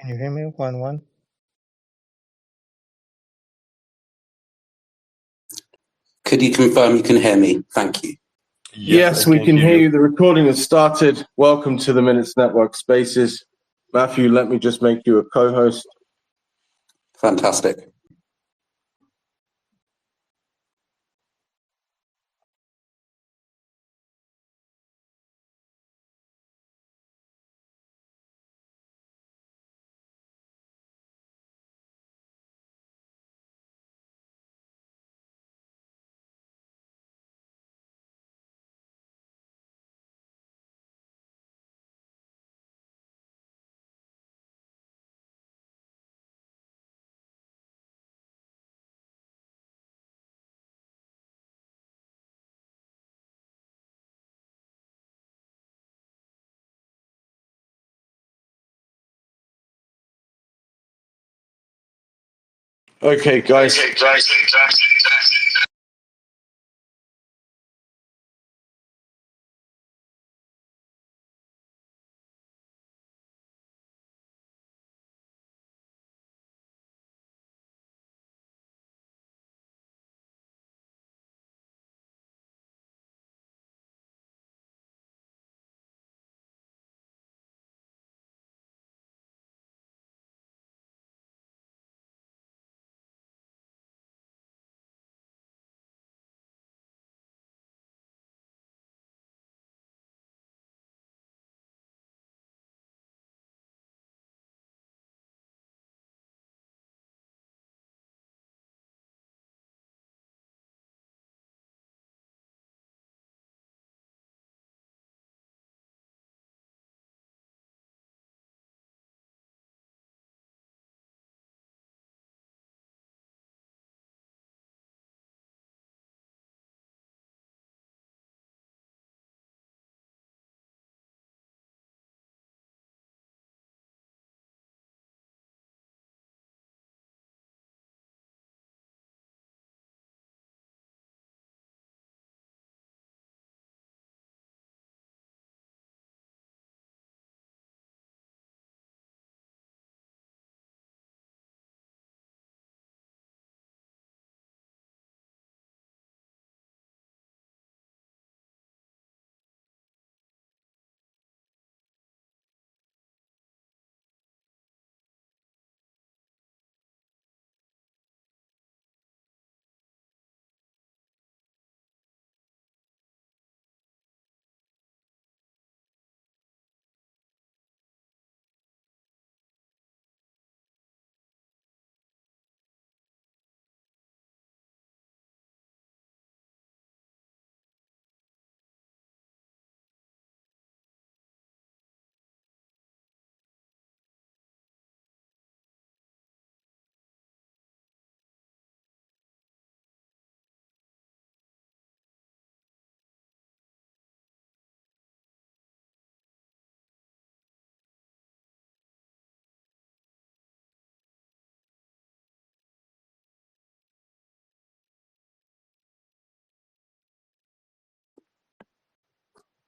Can you hear me? 1-1. Could you confirm you can hear me? Thank you. Yes, we can hear you. The recording has started. Welcome to the Minutes Network Spaces. Matthew, let me just make you a co-host. Fantastic. Okay, guys.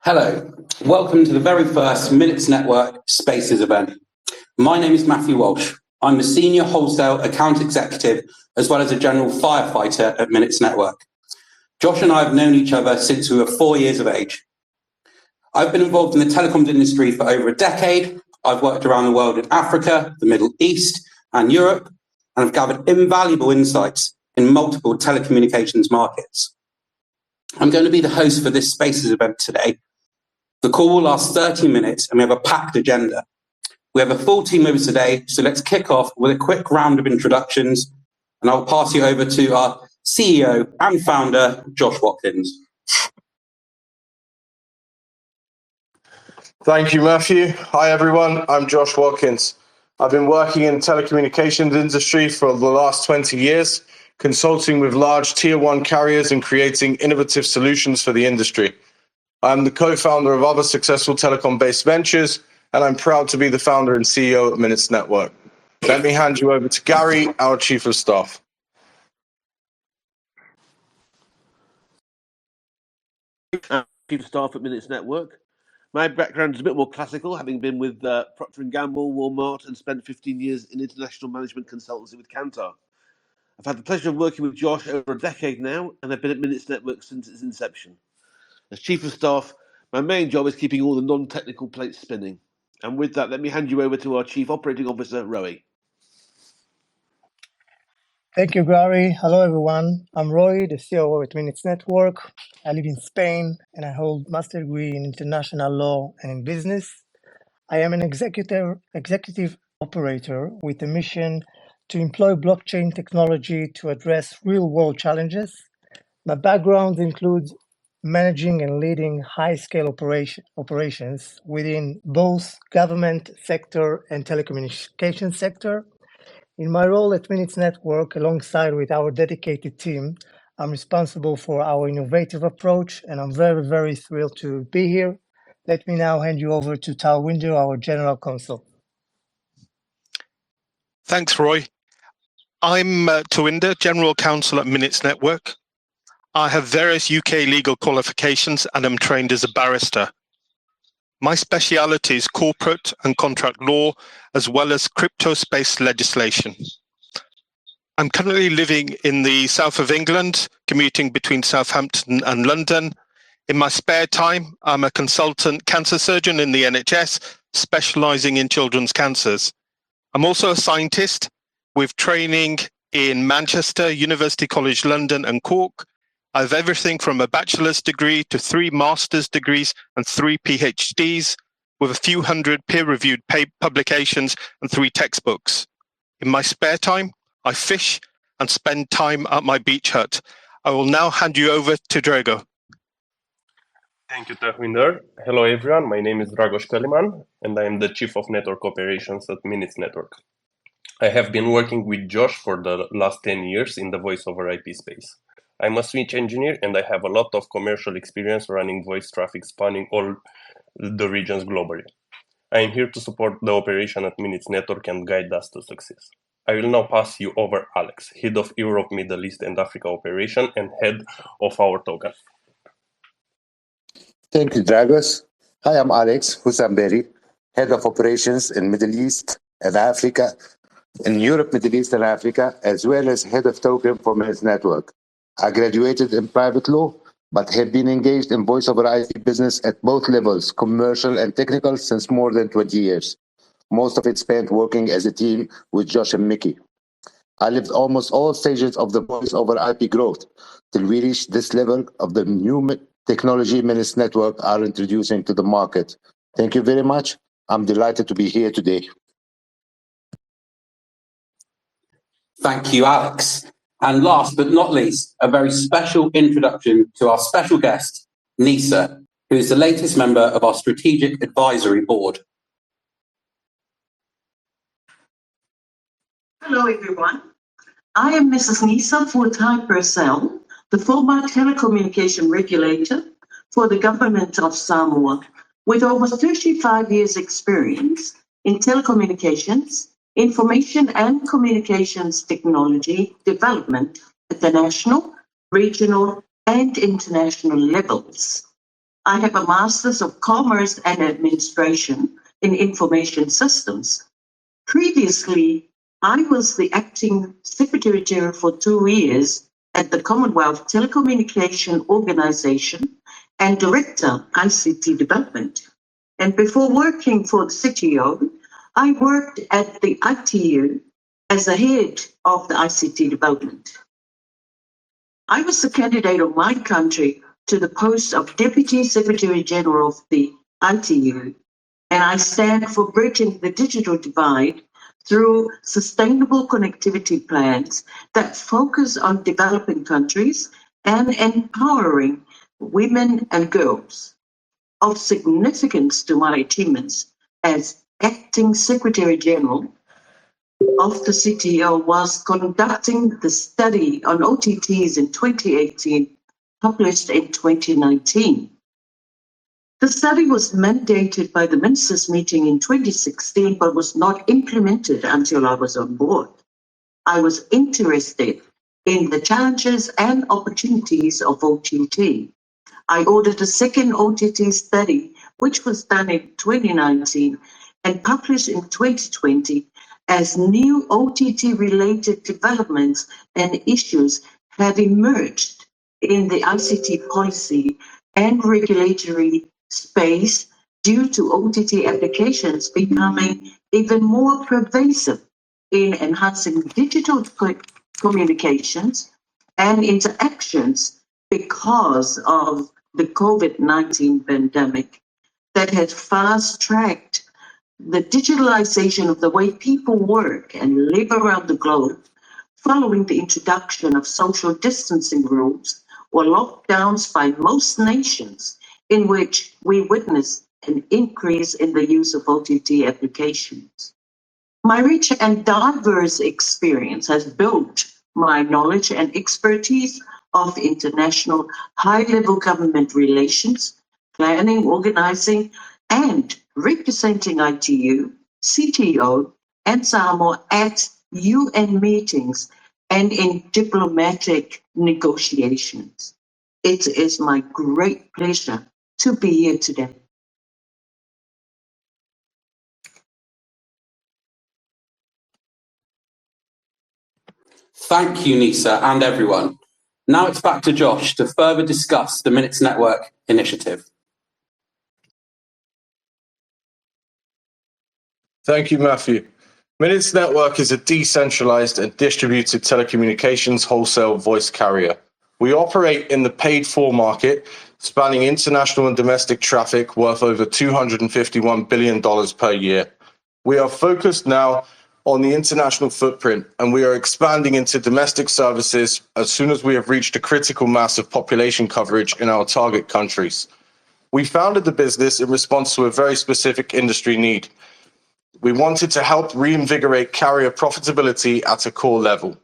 Hello, welcome to the very first Minutes Network Spaces event. My name is Matthew Walsh. I'm the Senior Wholesale Account Executive as well as a General Firefighter at Minutes Network. Josh and I have known each other since we were 4 years of age. I've been involved in the telecoms industry for over a decade. I've worked around the world in Africa, the Middle East and Europe, and have gathered invaluable insights in multiple telecommunications markets. I'm going to be the host for this Spaces event today. The call will last 30 minutes and we have a packed agenda. We have a full team with us today, so let's kick off with a quick round of introductions and I'll pass you over to our CEO and founder, Josh Watkins. Thank you, Matthew. Hi, everyone. I'm Josh Watkins. I've been working in the telecommunications industry for the last 20 years, consulting with large tier one carriers and creating innovative solutions for the industry. I'm the co-founder of other successful telecom-based ventures, and I'm proud to be the founder and CEO at Minutes Network. Let me hand you over to Gary, our Chief of Staff. Chief of Staff at Minutes Network. My background is a bit more classical, having been with Procter & Gamble, Walmart, and spent 15 years in international management consultancy with Kantar. I've had the pleasure of working with Josh over a decade now, and I've been at Minutes Network since its inception. As Chief of Staff, my main job is keeping all the non-technical plates spinning. And with that, let me hand you over to our Chief Operating Officer, Roy. Thank you, Gary. Hello, everyone. I'm Roy, the COO at Minutes Network. I live in Spain, and I hold master degree in international law and in business. I am an executive operator with a mission to employ blockchain technology to address real-world challenges. My background includes managing and leading high-scale operations within both government sector and telecommunications sector. In my role at Minutes Network, alongside with our dedicated team, I'm responsible for our innovative approach, and I'm very, very thrilled to be here. Let me now hand you over to Tal Winder, our General Counsel. Thanks, Roy. I'm Tawinder, General Counsel at Minutes Network. I have various UK legal qualifications and am trained as a barrister. My speciality is corporate and contract law, as well as crypto space legislation. I'm currently living in the south of England, commuting between Southampton and London. In my spare time, I'm a consultant cancer surgeon in the NHS, specialising in children's cancers. I'm also a scientist with training in Manchester, University College London and Cork. I have everything from a bachelor's degree to 3 master's degrees and 3 PhDs, with a few hundred peer-reviewed publications and 3 textbooks. In my spare time, I fish and spend time at my beach hut. I will now hand you over to Drago. Thank you, Tawinder. Hello, everyone. My name is Dragos Kaliman, and I am the Chief of Network Operations at Minutes Network. I have been working with Josh for the last 10 years in the voice over IP space. I'm a switch engineer, and I have a lot of commercial experience running voice traffic spanning all the regions globally. I am here to support the operation at Minutes Network and guide us to success. I will now pass you over Alex, Head of Europe, Middle East and Africa Operation and Head of our token. Thank you, Dragos. Hi, I'm Alex Husamberi, Head of Operations in Middle East and Africa, in Europe, Middle East and Africa, as well as Head of Token for Minutes Network. I graduated in private law, but have been engaged in voice over IP business at both levels, commercial and technical, since more than 20 years. Most of it spent working as a team with Josh and Mickey. I lived almost all stages of the voice over IP growth till we reached this level of the new technology Minutes Network are introducing to the market. Thank you very much. I'm delighted to be here today. Thank you, Alex. And last but not least, a very special introduction to our special guest, Nisa, who is the latest member of our Strategic Advisory Board. Hello, everyone. I am Mrs. Nisa Fuatai Purcell, the former telecommunication regulator for the government of Samoa, with over 35 years' experience in telecommunications, information and communications technology development at the national, regional, and international levels. I have a Master's of Commerce and Administration in Information Systems. Previously, I was the acting Secretary General for 2 years at the Commonwealth Telecommunication Organization and Director ICT Development. And before working for the CTO, I worked at the ITU as the head of the ICT development. I was the candidate of my country to the post of Deputy Secretary General of the ITU, and I stand for bridging the digital divide through sustainable connectivity plans that focus on developing countries and empowering women and girls. Of significance to my achievements as Acting Secretary General of the CTO was conducting the study on OTTs in 2018, published in 2019. The study was mandated by the ministers' meeting in 2016, but was not implemented until I was on board. I was interested in the challenges and opportunities of OTT. I ordered a second OTT study which was done in 2019 and published in 2020, as new OTT-related developments and issues have emerged in the ICT policy and regulatory space due to OTT applications becoming even more pervasive in enhancing digital communications and interactions because of the COVID-19 pandemic that had fast-tracked the digitalization of the way people work and live around the globe following the introduction of social distancing rules or lockdowns by most nations, in which we witnessed an increase in the use of OTT applications. My rich and diverse experience has built my knowledge and expertise of international high-level government relations, planning, organizing, and representing ITU, CTO, and Samoa at UN meetings and in diplomatic negotiations. It is my great pleasure to be here today. Thank you, Nisa, and everyone. Now it's back to Josh to further discuss the Minutes Network initiative. Thank you, Matthew. Minutes Network is a decentralized and distributed telecommunications wholesale voice carrier. We operate in the paid-for market, spanning international and domestic traffic worth over $251 billion per year. We are focused now on the international footprint, and we are expanding into domestic services as soon as we have reached a critical mass of population coverage in our target countries. We founded the business in response to a very specific industry need. We wanted to help reinvigorate carrier profitability at a core level.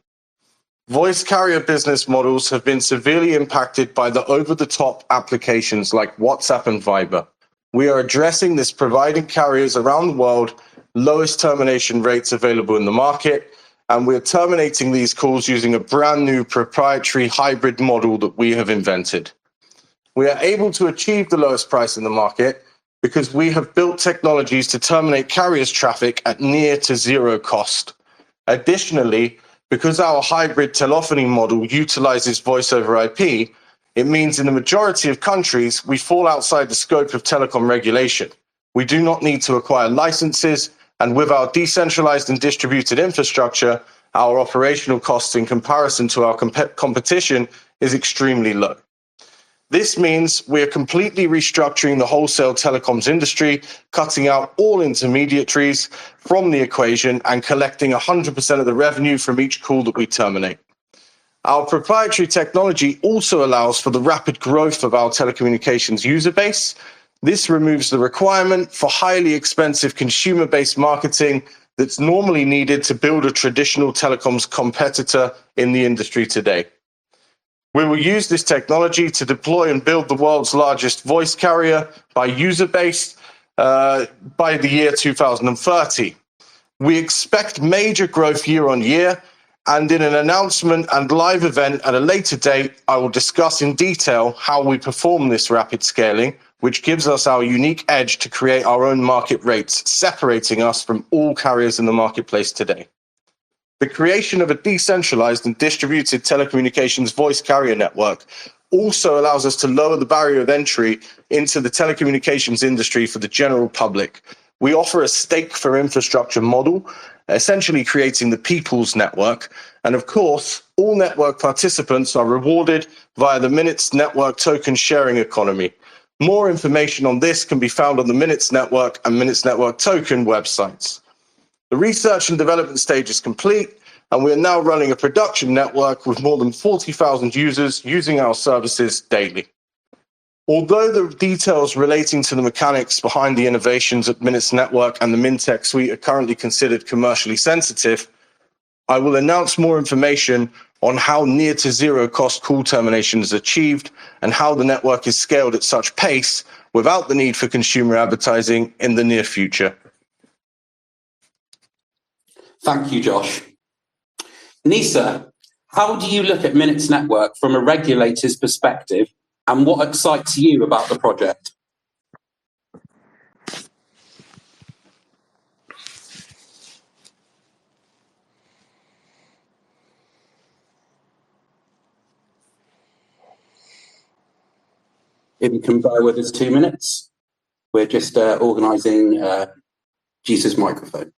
Voice carrier business models have been severely impacted by the over-the-top applications like WhatsApp and Viber. We are addressing this, providing carriers around the world lowest termination rates available in the market, and we're terminating these calls using a brand new proprietary hybrid model that we have invented. We are able to achieve the lowest price in the market because we have built technologies to terminate carriers' traffic at near to zero cost. Additionally, because our hybrid telephony model utilizes voice over IP, it means in the majority of countries, we fall outside the scope of telecom regulation. We do not need to acquire licenses, and with our decentralized and distributed infrastructure, our operational costs in comparison to our competition is extremely low. This means we are completely restructuring the wholesale telecoms industry, cutting out all intermediaries from the equation and collecting 100% of the revenue from each call that we terminate. Our proprietary technology also allows for the rapid growth of our telecommunications user base. This removes the requirement for highly expensive consumer-based marketing that's normally needed to build a traditional telecoms competitor in the industry today. We will use this technology to deploy and build the world's largest voice carrier by user base by the year 2030. We expect major growth year on year, and in an announcement and live event at a later date, I will discuss in detail how we perform this rapid scaling, which gives us our unique edge to create our own market rates, separating us from all carriers in the marketplace today. The creation of a decentralized and distributed telecommunications voice carrier network also allows us to lower the barrier of entry into the telecommunications industry for the general public. We offer a stake for infrastructure model, essentially creating the people's network. And of course, all network participants are rewarded via the Minutes Network token sharing economy. More information on this can be found on the Minutes Network and Minutes Network token websites. The research and development stage is complete, and we are now running a production network with more than 40,000 users using our services daily. Although the details relating to the mechanics behind the innovations at Minutes Network and the Mintech suite are currently considered commercially sensitive, I will announce more information on how near to zero cost call termination is achieved and how the network is scaled at such pace without the need for consumer advertising in the near future. Thank you, Josh. Nisa, how do you look at Minutes Network from a regulator's perspective, and what excites you about the project? If you can bear with us 2 minutes, we're just organising Jesus' microphone.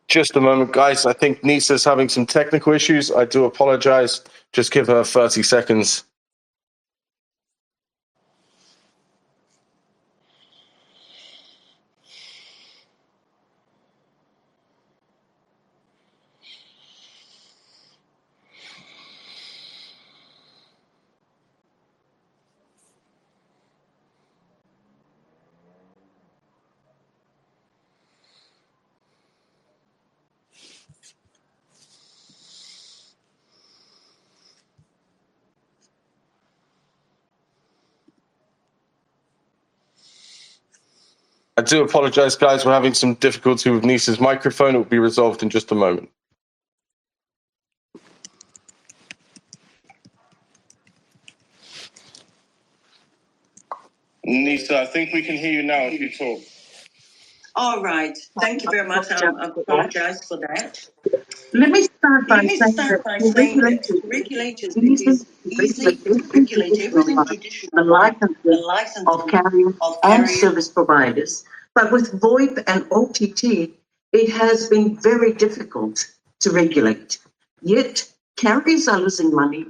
Just a moment, guys. I think Nisa's having some technical issues. I do apologize. Just give her 30 seconds. I do apologize, guys. We're having some difficulty with Nisa's microphone. It will be resolved in just a moment. Nisa, I think we can hear you now if you talk. All right. Thank you very much. I apologize for that. Let me start by saying that regulators, it is easy to regulate everything traditional, the license of carriers and service providers. But with VoIP and OTT, it has been very difficult to regulate. Yet carriers are losing money,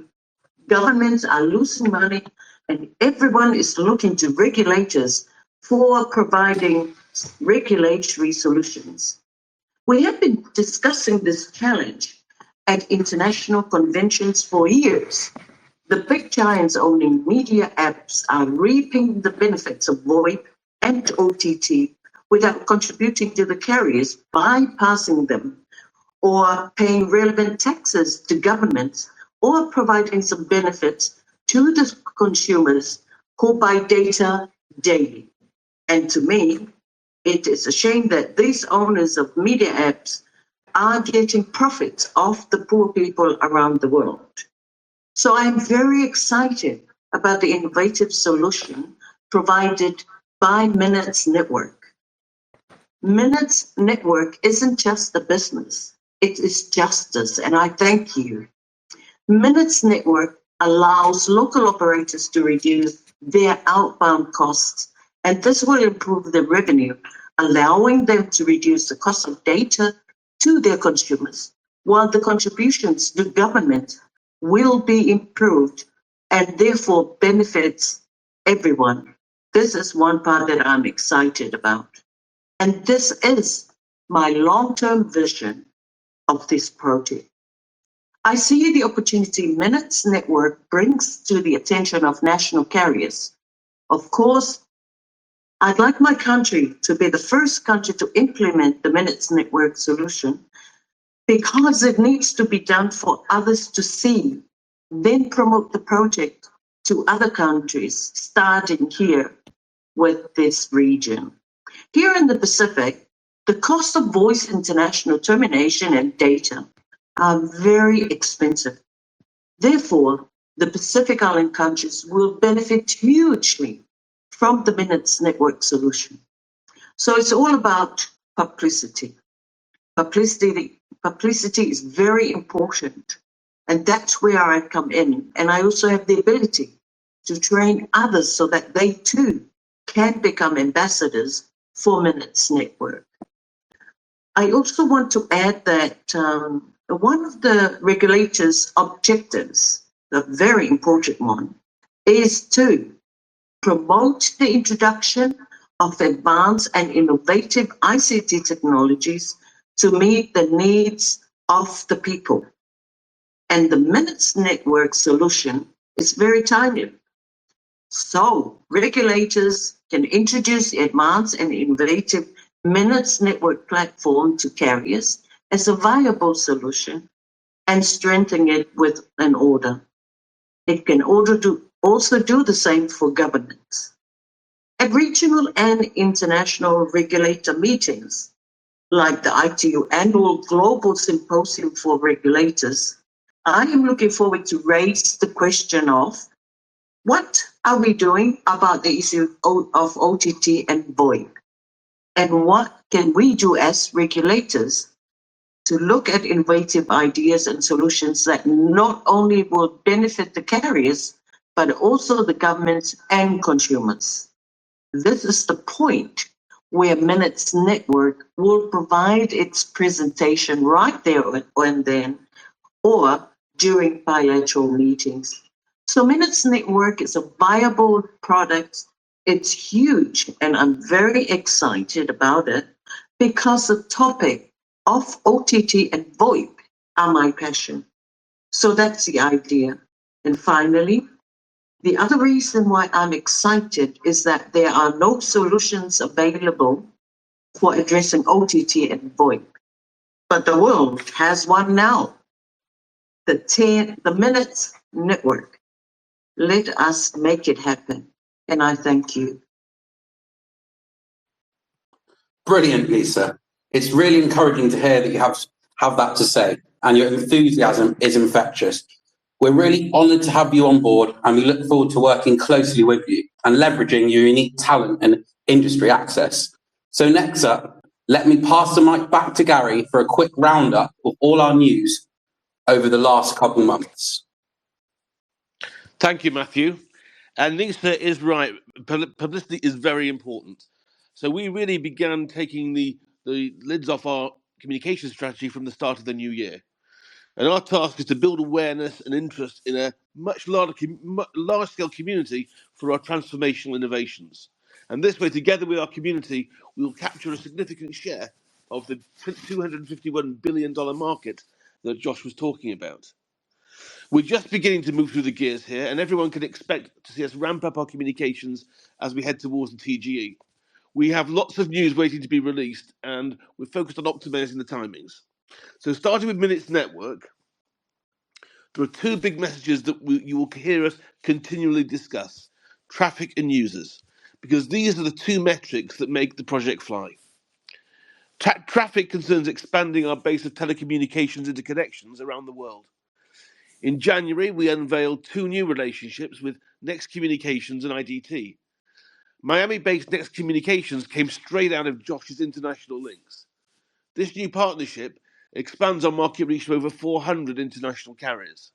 governments are losing money, and everyone is looking to regulators for providing regulatory solutions. We have been discussing this challenge at international conventions for years. The big giants owning media apps are reaping the benefits of VoIP and OTT without contributing to the carriers, bypassing them, or paying relevant taxes to governments, or providing some benefits to the consumers who buy data daily. And to me, it is a shame that these owners of media apps are getting profits off the poor people around the world. So I'm very excited about the innovative solution provided by Minutes Network. Minutes Network isn't just a business, it is justice, and I thank you. Minutes Network allows local operators to reduce their outbound costs, and this will improve their revenue, allowing them to reduce the cost of data to their consumers, while the contributions to government will be improved and therefore benefits everyone. This is one part that I'm excited about. And this is my long-term vision of this project. I see the opportunity Minutes Network brings to the attention of national carriers. Of course, I'd like my country to be the first country to implement the Minutes Network solution because it needs to be done for others to see, then promote the project to other countries, starting here with this region. Here in the Pacific, the cost of voice international termination and data are very expensive. Therefore, the Pacific Island countries will benefit hugely from the Minutes Network solution. So it's all about publicity. Publicity is very important, and that's where I come in. And I also have the ability to train others so that they too can become ambassadors for Minutes Network. I also want to add that one of the regulators' objectives, a very important one, is to promote the introduction of advanced and innovative ICT technologies to meet the needs of the people. And the Minutes Network solution is very timely. So regulators can introduce the advanced and innovative Minutes Network platform to carriers as a viable solution and strengthen it with an order. It can also do the same for governments. At regional and international regulator meetings, like the ITU Annual Global Symposium for Regulators, I am looking forward to raise the question of what are we doing about the issue of OTT and VoIP? And what can we do as regulators to look at innovative ideas and solutions that not only will benefit the carriers, but also the governments and consumers? This is the point where Minutes Network will provide its presentation right there and then, or during bilateral meetings. So Minutes Network is a viable product. It's huge, and I'm very excited about it because the topic of OTT and VoIP are my passion. So that's the idea. And finally, the other reason why I'm excited is that there are no solutions available for addressing OTT and VoIP, but the world has one now. The Minutes Network. Let us make it happen. And I thank you. Brilliant, Lisa. It's really encouraging to hear that you have that to say, and your enthusiasm is infectious. We're really honoured to have you on board, and we look forward to working closely with you and leveraging your unique talent and industry access. So next up, let me pass the mic back to Gary for a quick roundup of all our news over the last couple months. Thank you, Matthew. And Lisa is right. Publicity is very important. So we really began taking the lids off our communication strategy from the start of the new year. And our task is to build awareness and interest in a much large-scale community for our transformational innovations. And this way, together with our community, we will capture a significant share of the $251 billion market that Josh was talking about. We're just beginning to move through the gears here, and everyone can expect to see us ramp up our communications as we head towards the TGE. We have lots of news waiting to be released, and we're focused on optimizing the timings. So starting with Minutes Network, there are two big messages that you will hear us continually discuss: traffic and users, because these are the two metrics that make the project fly. Traffic concerns expanding our base of telecommunications interconnections around the world. In January, we unveiled two new relationships with Next Communications and IDT. Miami-based Next Communications came straight out of Josh's international links. This new partnership expands our market reach to over 400 international carriers.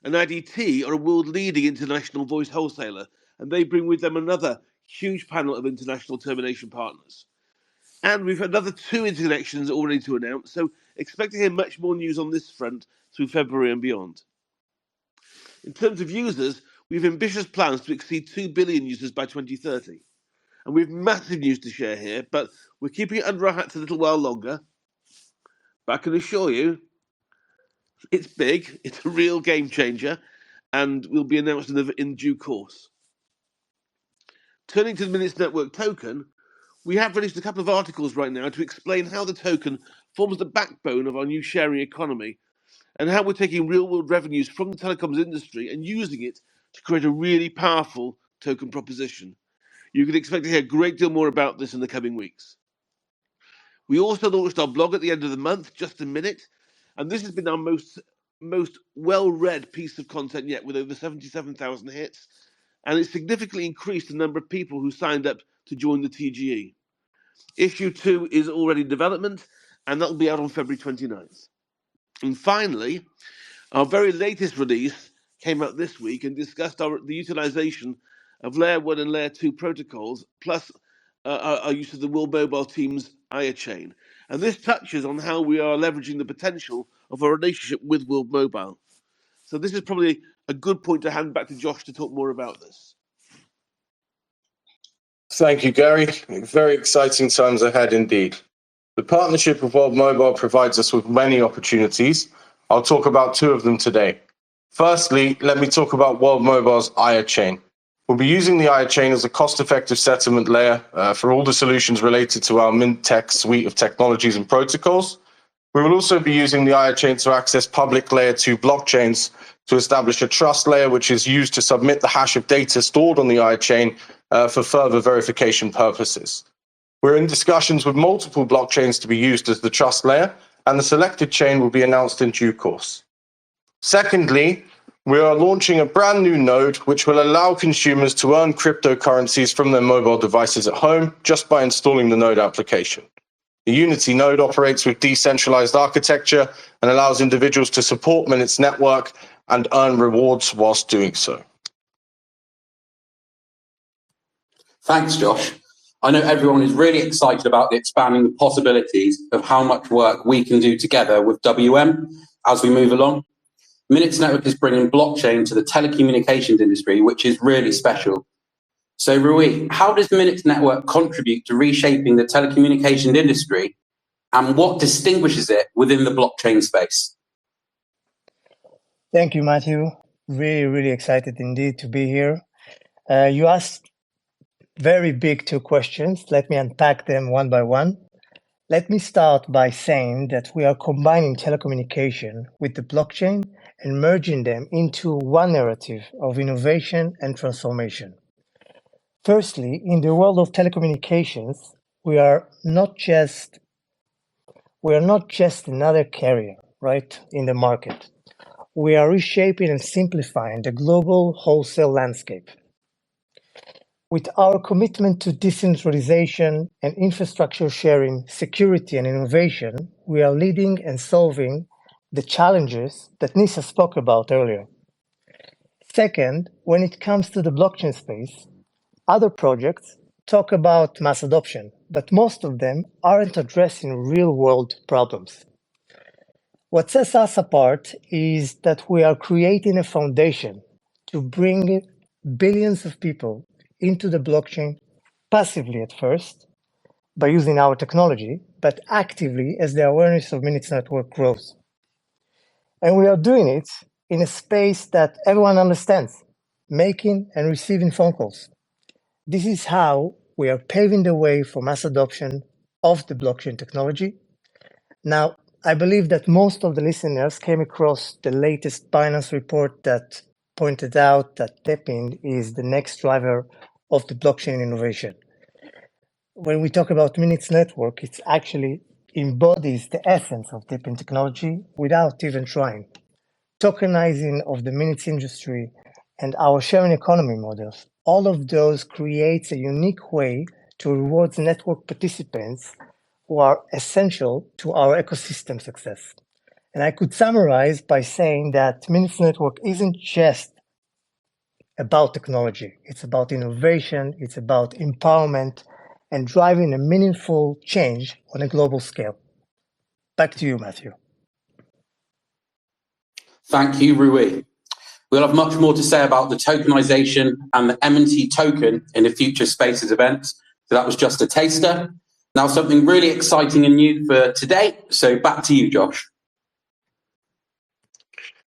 And IDT are a world-leading international voice wholesaler, and they bring with them another huge panel of international termination partners. And we've another two interconnections already to announce, so expect to hear much more news on this front through February and beyond. In terms of users, we have ambitious plans to exceed 2 billion users by 2030. And we have massive news to share here, but we're keeping it under our hats a little while longer. But I can assure you, it's big, it's a real game changer, and will be announced in due course. Turning to the Minutes Network token, we have released a couple of articles right now to explain how the token forms the backbone of our new sharing economy, and how we're taking real-world revenues from the telecoms industry and using it to create a really powerful token proposition. You can expect to hear a great deal more about this in the coming weeks. We also launched our blog at the end of the month, Just a Minute, and this has been our most well-read piece of content yet, with over 77,000 hits, and it's significantly increased the number of people who signed up to join the TGE. Issue 2 is already in development, and that will be out on February 29th. And finally, our very latest release came out this week and discussed the utilization of Layer 1 and Layer 2 protocols, plus our use of the World Mobile team's IO chain. And this touches on how we are leveraging the potential of our relationship with World Mobile. So this is probably a good point to hand back to Josh to talk more about this. Thank you, Gary. Very exciting times ahead indeed. The partnership with World Mobile provides us with many opportunities. I'll talk about two of them today. Firstly, let me talk about World Mobile's IO chain. We'll be using the IO chain as a cost-effective settlement layer for all the solutions related to our MintTech suite of technologies and protocols. We will also be using the IO chain to access public Layer 2 blockchains to establish a trust layer, which is used to submit the hash of data stored on the IO chain for further verification purposes. We're in discussions with multiple blockchains to be used as the trust layer, and the selected chain will be announced in due course. Secondly, we are launching a brand new node which will allow consumers to earn cryptocurrencies from their mobile devices at home just by installing the node application. The Unity node operates with decentralized architecture and allows individuals to support Minutes Network and earn rewards whilst doing so. Thanks, Josh. I know everyone is really excited about the expanding possibilities of how much work we can do together with WM as we move along. Minutes Network is bringing blockchain to the telecommunications industry, which is really special. So, Rui, how does Minutes Network contribute to reshaping the telecommunications industry, and what distinguishes it within the blockchain space? Thank you, Matthew. Really excited indeed to be here. You asked very big two questions. Let me unpack them one by one. Let me start by saying that we are combining telecommunication with the blockchain and merging them into one narrative of innovation and transformation. Firstly, in the world of telecommunications, we are not just another carrier, right, in the market. We are reshaping and simplifying the global wholesale landscape. With our commitment to decentralization and infrastructure sharing, security and innovation, we are leading and solving the challenges that Nisa spoke about earlier. Second, when it comes to the blockchain space, other projects talk about mass adoption, but most of them aren't addressing real-world problems. What sets us apart is that we are creating a foundation to bring billions of people into the blockchain passively at first by using our technology, but actively as the awareness of Minutes Network grows. And we are doing it in a space that everyone understands, making and receiving phone calls. This is how we are paving the way for mass adoption of the blockchain technology. Now, I believe that most of the listeners came across the latest Binance report that pointed out that TAPIN is the next driver of the blockchain innovation. When we talk about Minutes Network, it actually embodies the essence of TAPIN technology without even trying. Tokenizing of the minutes industry and our sharing economy models, all of those creates a unique way to reward network participants who are essential to our ecosystem success. And I could summarize by saying that Minutes Network isn't just about technology. It's about innovation, it's about empowerment, and driving a meaningful change on a global scale. Back to you, Matthew. Thank you, Rui. We'll have much more to say about the tokenization and the M&T token in the future Spaces events. So that was just a taster. Now something really exciting and new for today. So back to you, Josh.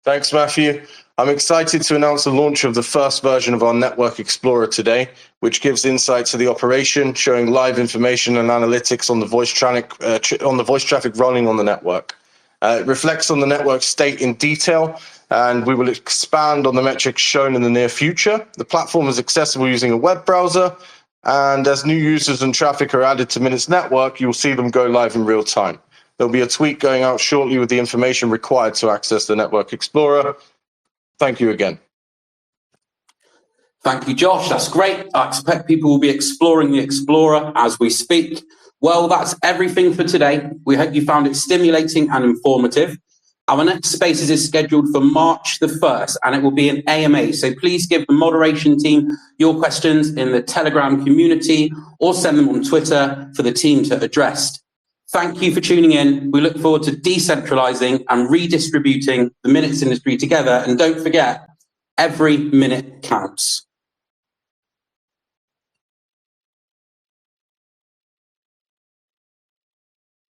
Thanks, Matthew. I'm excited to announce the launch of the first version of our Network Explorer today, which gives insight to the operation, showing live information and analytics on the voice traffic running on the network. It reflects on the network state in detail, and we will expand on the metrics shown in the near future. The platform is accessible using a web browser, and as new users and traffic are added to Minutes Network, you'll see them go live in real time. There'll be a tweet going out shortly with the information required to access the Network Explorer. Thank you again. Thank you, Josh. That's great. I expect people will be exploring the Explorer as we speak. Well, that's everything for today. We hope you found it stimulating and informative. Our next Spaces is scheduled for March the 1st, and it will be an AMA. So please give the moderation team your questions in the Telegram community or send them on Twitter for the team to address. Thank you for tuning in. We look forward to decentralizing and redistributing the minutes industry together. And don't forget, every minute counts.